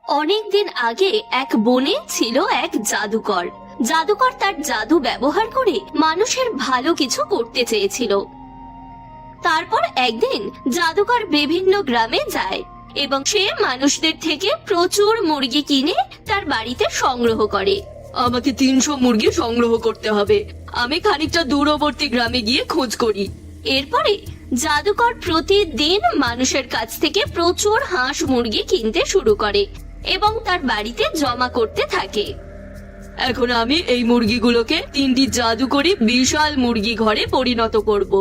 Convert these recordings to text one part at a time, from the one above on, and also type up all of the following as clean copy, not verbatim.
অনেকদিন আগে এক বনে ছিল এক জাদুকর। জাদুকর তার জাদু ব্যবহার করে মানুষের ভালো কিছু করতে চেয়েছিল। তারপর একদিন জাদুকর বিভিন্ন গ্রামে যায় এবং সে মানুষদের থেকে প্রচুর মুরগি কিনে তার বাড়িতে সংগ্রহ করে। আমাকে 300 মুরগি সংগ্রহ করতে হবে। আমি খানিকটা দূরবর্তী গ্রামে গিয়ে খোঁজ করি। এরপরে জাদুকর প্রতিদিন মানুষের কাছ থেকে প্রচুর হাঁস মুরগি কিনতে শুরু করে এবং তার বাড়িতে জমা করতে থাকে। এখন আমি এই মুরগিগুলোকে 3টি জাদুকরি বিশাল মুরগি ঘরে পরিণত করব।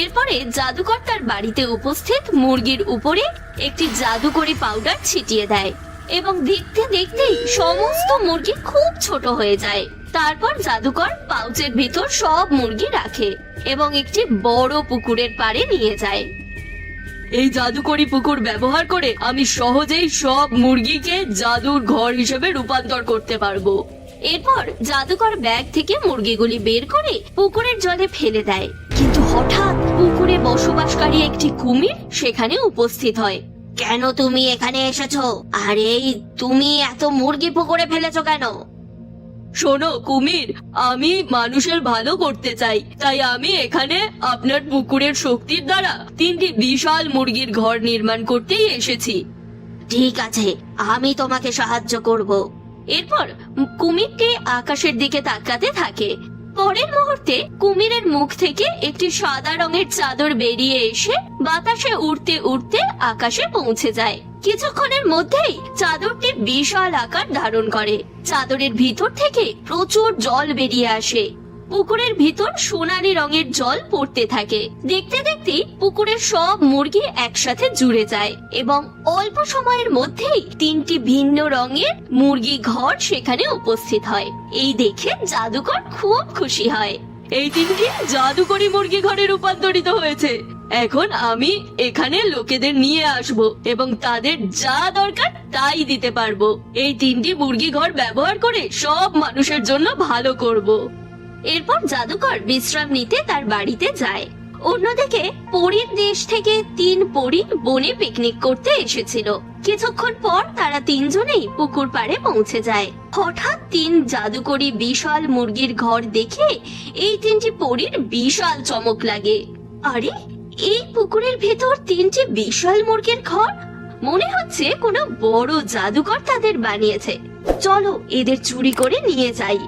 এরপরে জাদুকর তার বাড়িতে উপস্থিত মুরগির উপরে একটি জাদুকরি পাউডার ছিটিয়ে দেয় এবং দেখতে দেখতেই সমস্ত মুরগি খুব ছোট হয়ে যায়। তারপর জাদুকর পাউচের ভিতর সব মুরগি রাখে এবং একটি বড় পুকুরের পাড়ে নিয়ে যায়। এই জাদুকরি পুকুর ব্যবহার করে আমি সহজেই সব মুরগিকে জাদুর ঘর হিসেবে রূপান্তর করতে পারবো। এরপর জাদুকর ব্যাগ থেকে মুরগিগুলি বের করে পুকুরের জলে ফেলে দেয়, কিন্তু হঠাৎ পুকুরে বসবাসকারী একটি কুমির সেখানে উপস্থিত হয়। কেন তুমি এখানে এসেছো? আর এই তুমি এত মুরগি পুকুরে ফেলেছো কেন? শোনো কুমির, আমি মানুষের ভালো করতে চাই, তাই আমি এখানে আপনার পুকুরের শক্তির দ্বারা 3টি বিশাল মুরগির ঘর নির্মাণ করতেই এসেছি। ঠিক আছে, আমি তোমাকে সাহায্য করব। এরপর কুমিরটি আকাশের দিকে তাকাতে থাকে। পরের মুহূর্তে কুমিরের মুখ থেকে একটি সাদা রঙের চাদর বেরিয়ে এসে বাতাসে উড়তে উড়তে আকাশে পৌঁছে যায়। কিছুক্ষণের মধ্যেই চাদরটি বিশাল আকার ধারণ করে। চাদরের ভিতর থেকে প্রচুর জল বেরিয়ে আসে। পুকুরের ভিতর সোনালী রঙের জল পড়তে থাকে। দেখতে দেখতে পুকুরের সব মুরগি একসাথে জুড়ে যায় এবং অল্প সময়ের মধ্যেই 3টি ভিন্ন রঙের মুরগি ঘর সেখানে উপস্থিত হয়। এই দেখে জাদুকর খুব খুশি হয়। এই 3টি জাদুকরি মুরগি ঘরে রূপান্তরিত হয়েছে। এখন আমি এখানে লোকেদের নিয়ে আসব এবং তাদের যা দরকার তাই দিতে পারবো। এই 3টি মুরগি ঘর ব্যবহার করে সব মানুষের জন্য ভালো করব। এরপর জাদুকর বিশ্রাম নিতে তার বাড়িতে যায়। অন্যদিকে পরীর দেশ থেকে 3 পরী বনে পিকনিক করতে এসেছিল। কিছুক্ষণ পর তারা 3জনেই পুকুর পাড়ে পৌঁছে যায়। হঠাৎ 3 জাদুকরি বিশাল মুরগির ঘর দেখে এই 3টি পরীর বিশাল চমক লাগে। আরে, এই পুকুরের ভেতর 3টি বিশাল মুরগির ঘর! মনে হচ্ছে কোনো বড় জাদুকর তাদের বানিয়েছে। চলো এদের চুরি করে নিয়ে যাই।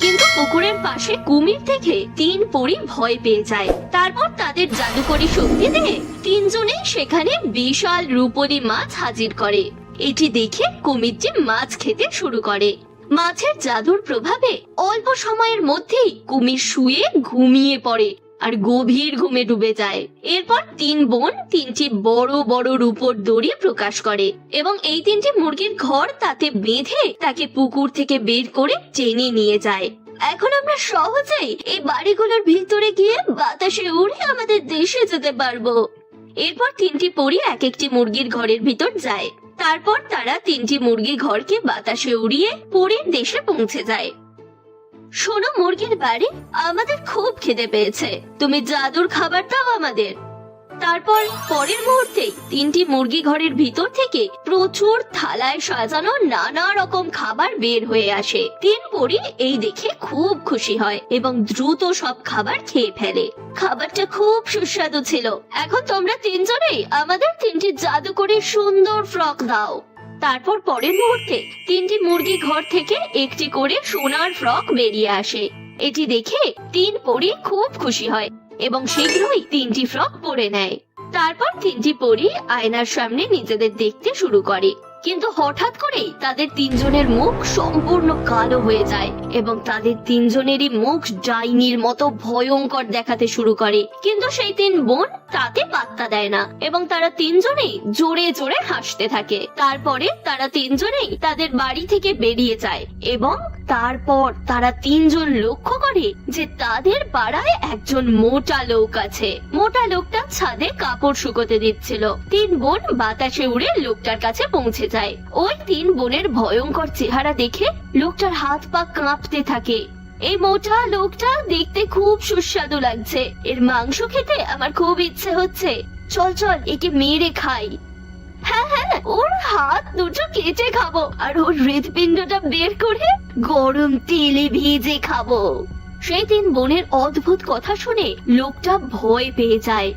কিন্তু পুকুরের পাশে কুমির দেখে 3 পরী ভয় পেয়ে যায়। তারপর তাদের জাদুকরি শক্তি দিয়ে 3জনেই সেখানে বিশাল রূপোলি মাছ হাজির করে। এটি দেখে কুমিরটি মাছ খেতে শুরু করে। মাছের জাদুর প্রভাবে অল্প সময়ের মধ্যেই কুমির শুয়ে ঘুমিয়ে পড়ে আর গভীর ঘুমে ডুবে যায়। এরপর 3 বোন 3টি বড় বড় রূপোর দড়ি প্রকাশ করে এবং এই 3টি মুরগির ঘর তাতে বেঁধে তাকে পুকুর থেকে বের করে টেনে নিয়ে যায়। এখন আমরা সহজেই এই বাড়িগুলোর ভিতরে গিয়ে বাতাসে উড়ে আমাদের দেশে যেতে পারবো। এরপর 3টি পরী এক একটি মুরগির ঘরের ভিতর যায়। তারপর তারা 3টি মুরগি ঘরকে বাতাসে উড়িয়ে পরীর দেশে পৌঁছে যায়। শোনো মুরগির বাড়ি, আমাদের খুব খিদে পেয়েছে, তুমি জাদুর খাবার দাও আমাদের। তারপর পরের মুহূর্তে 3টি মুরগি ঘরের ভিতর থেকে প্রচুর থালায় সাজানো নানা রকম খাবার বের হয়ে আসে। 3 পরী এই দেখে খুব খুশি হয় এবং দ্রুত সব খাবার খেয়ে ফেলে। খাবারটা খুব সুস্বাদু ছিল। এখন তোমরা 3জনেই আমাদের 3টি জাদুকরি সুন্দর ফ্রক দাও। তারপর পরের মুহূর্তে 3টি মুরগি ঘর থেকে একটি করে সোনার ফ্রক বেরিয়ে আসে। এটি দেখে 3 পরী খুব খুশি হয় এবং শীঘ্রই 3টি ফ্রক পরে নেয়। তারপর 3টি পরী আয়নার সামনে নিজেদের দেখতে শুরু করে, কিন্তু হঠাৎ করেই তাদের 3জনের মুখ সম্পূর্ণ কালো হয়ে যায় এবং তাদের 3জনেরই মুখ ডাইনির মতো ভয়ঙ্কর দেখাতে শুরু করে। কিন্তু সেই 3 বোন তাতে পাত্তা দেয় না এবং তারা 3জনেই জোরে জোরে হাসতে থাকে। তারপরে তারা 3জনেই তাদের বাড়ি থেকে বেরিয়ে যায় এবং তারপর তারা 3জন লক্ষ্য করে যে তাদের পাড়ায় একজন মোটা লোক আছে। মোটা লোকটা ছাদে কাপড় শুকোতে দিচ্ছিল। 3 বোন বাতাসে উড়ে লোকটার কাছে পৌঁছে যায়। ওই 3 বোনের ভয়ঙ্কর চেহারা দেখে লোকটার হাত পা কাঁপতে থাকে। এই মোটা লোকটা দেখতে খুব সুস্বাদু লাগছে, এর মাংস খেতে আমার খুব ইচ্ছে হচ্ছে। চল চল একে মেরে খাই। হ্যাঁ হ্যাঁ, ওর হাত দুটো কেটে খাবো আর ওর হৃৎপিণ্ডটা বের করে গরম তেলে ভেজে খাবো। সেই 3 বোনের অদ্ভুত কথা শুনে লোকটা ভয় পেয়ে যায়।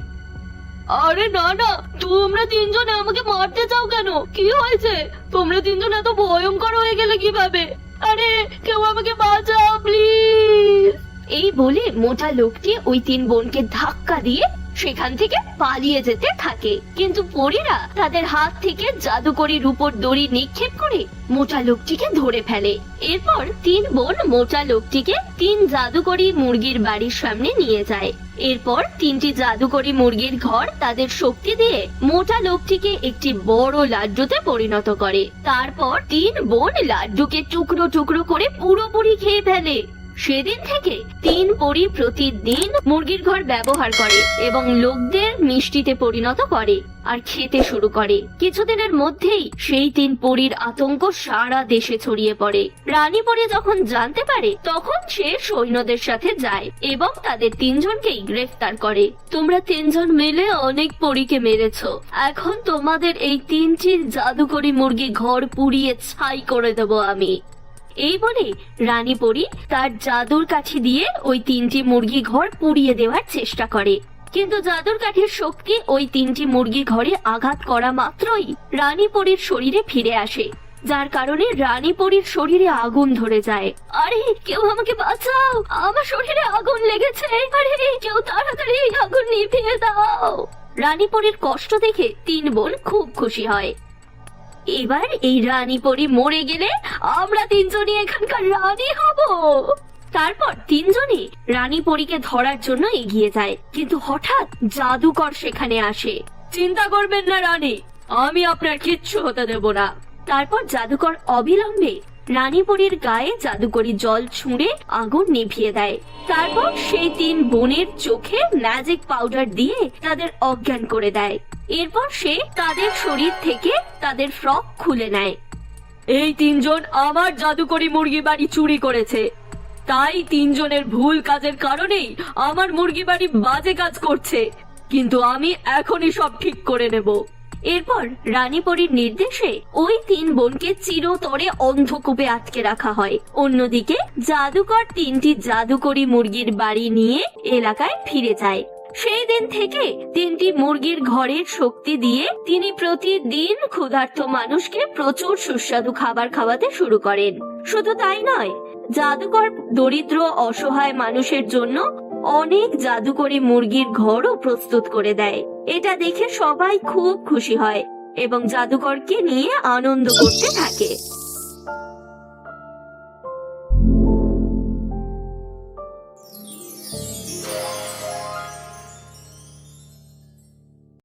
আরে না না, তোমরা 3 জন আমাকে মারতে চাও কেন? কি হয়েছে? তোমরা 3 জন এত ভয়ঙ্কর হয়ে গেলে কিভাবে? আরে কেউ আমাকে বাঁচাও প্লিজ। এই বলে মোটা লোকটি ওই 3 বোনকে ধাক্কা দিয়ে সেখান থেকে পালিয়ে যেতে থাকে। কিন্তু পরীরা তাদের হাত থেকে জাদুকরি রূপোর দড়ি নিক্ষেপ করে মোটা লোকটিকে ধরে ফেলে। এরপর 3 বোন মোটা লোকটিকে 3 জাদুকরি মুরগির বাড়ির সামনে নিয়ে যায়। এরপর 3টি জাদুকরি মুরগির ঘর তাদের শক্তি দিয়ে মোটা লোকটিকে একটি বড় লাড্ডুতে পরিণত করে। তারপর 3 বোন লাড্ডুকে টুকরো টুকরো করে পুরোপুরি খেয়ে ফেলে। সেদিন থেকে 3 পরী প্রতিদিন মুরগির ঘর ব্যবহার করে এবং লোকদের মিষ্টিতে পরিণত করে আর খেতে শুরু করে। কিছুদিনের মধ্যেই সেই 3 পরীর আতঙ্ক সারা দেশে ছড়িয়ে পড়ে। রানী পরী যখন জানতে পারে তখন সে সৈন্যদের সাথে যায় এবং তাদের 3 জনকেই গ্রেফতার করে। তোমরা 3 জন মিলে অনেক পরীকে মেরেছো, এখন তোমাদের এই 3টি জাদুকরি মুরগি ঘর পুড়িয়ে ছাই করে দেব আমি। এই বলে রানী পরী তার জাদুর কাঠি দিয়ে ওই 3টি মুরগি ঘর পুড়িয়ে দেওয়ার চেষ্টা করে। কিন্তু জাদুর কাঠির শক্তি ওই 3টি মুরগি ঘরে আঘাত করা মাত্রই রানী পরীর শরীরে ফিরে আসে, যার কারণে রানী পরীর শরীরে আগুন ধরে যায়। আরে কেউ আমাকে বাঁচাও, আমার শরীরে আগুন লেগেছে, আরে কেউ তাড়াতাড়ি এই আগুন নিভিয়ে দাও। রানী পরীর কষ্ট দেখে 3 বোন খুব খুশি হয়। এবার এই রানী পরী মরে গেলে আমরা 3 জনই এখানকার রানী হব। তারপর 3 জনই রানী পরীকে ধরার জন্য এগিয়ে যায়, কিন্তু হঠাৎ জাদুকর সেখানে আসে। চিন্তা করবেন না রানী, আমি আপনার কিচ্ছু হতে দেব না। তারপর জাদুকর অবিলম্বে রানী পরীর গায়ে জাদুকরি জল ছুঁড়ে আগুন নিভিয়ে দেয়। তারপর সেই 3 বোনের চোখে ম্যাজিক পাউডার দিয়ে তাদের অজ্ঞান করে দেয়। এরপর সে তাদের শরীর থেকে তাদের ফ্রক খুলে নেয়। এই 3 জন আমার জাদুকরি মুরগি বাড়ি চুরি করেছে, তাই 3 জনের ভুল কাজের কারণেই আমার মুরগি বাড়ি বাজে কাজ করছে, কিন্তু আমি এখনই সব ঠিক করে নেব। এরপর রানী পরীর নির্দেশে ওই 3 বোনকে চিরতরে অন্ধকূপে আটকে রাখা হয়। অন্যদিকে জাদুকর 3টি জাদুকরি মুরগির বাড়ি নিয়ে এলাকায় ফিরে যায়। সেই দিন থেকে 3টি মুরগির ঘরের শক্তি দিয়ে তিনি প্রতিদিন ক্ষুধার্ত মানুষকে প্রচুর সুস্বাদু খাবার খাওয়াতে শুরু করেন। শুধু তাই নয়, জাদুকর দরিদ্র অসহায় মানুষের জন্য অনেক জাদুকরি মুরগির ঘরও প্রস্তুত করে দেয়। এটা দেখে সবাই খুব খুশি হয় এবং জাদুকরকে নিয়ে আনন্দ করতে থাকে।